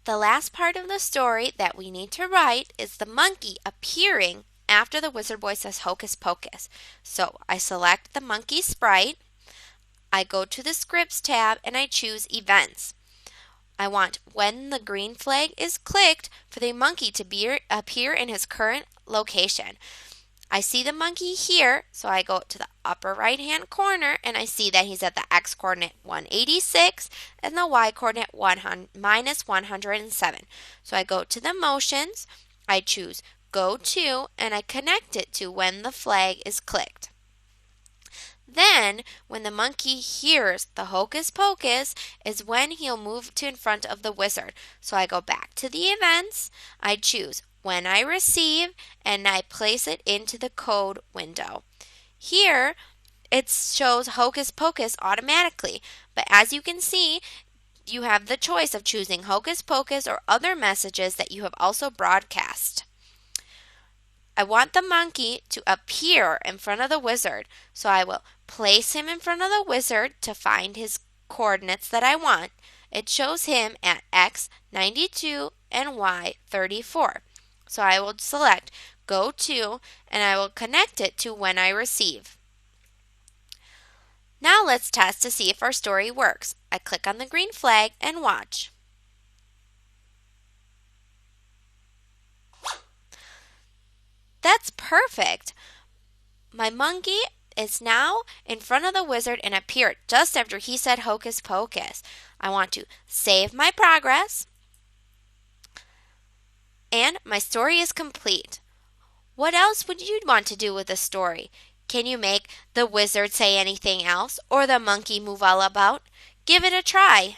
The last part of the story that we need to write is the monkey appearing after the wizard boy says hocus pocus. So I select the monkey sprite, I go to the scripts tab, and I choose events. I want when the green flag is clicked for the monkey to appear in his current location. I see the monkey here, so I go to the upper right hand corner and I see that he's at the x coordinate 186 and the y coordinate minus 107. So I go to the motions, I choose go to, and I connect it to when the flag is clicked. Then, when the monkey hears the hocus pocus, is when he'll move to in front of the wizard. So I go back to the events, I choose when I receive, and I place it into the code window. Here, it shows hocus pocus automatically, but as you can see, you have the choice of choosing hocus pocus or other messages that you have also broadcast. I want the monkey to appear in front of the wizard, so I will place him in front of the wizard to find his coordinates that I want. It shows him at x 92 and y 34. So I will select go to and I will connect it to when I receive. Now let's test to see if our story works. I click on the green flag and watch. That's perfect. My monkey is now in front of the wizard and appeared just after he said hocus pocus. I want to save my progress. And my story is complete. What else would you want to do with a story? Can you make the wizard say anything else or the monkey move all about? Give it a try.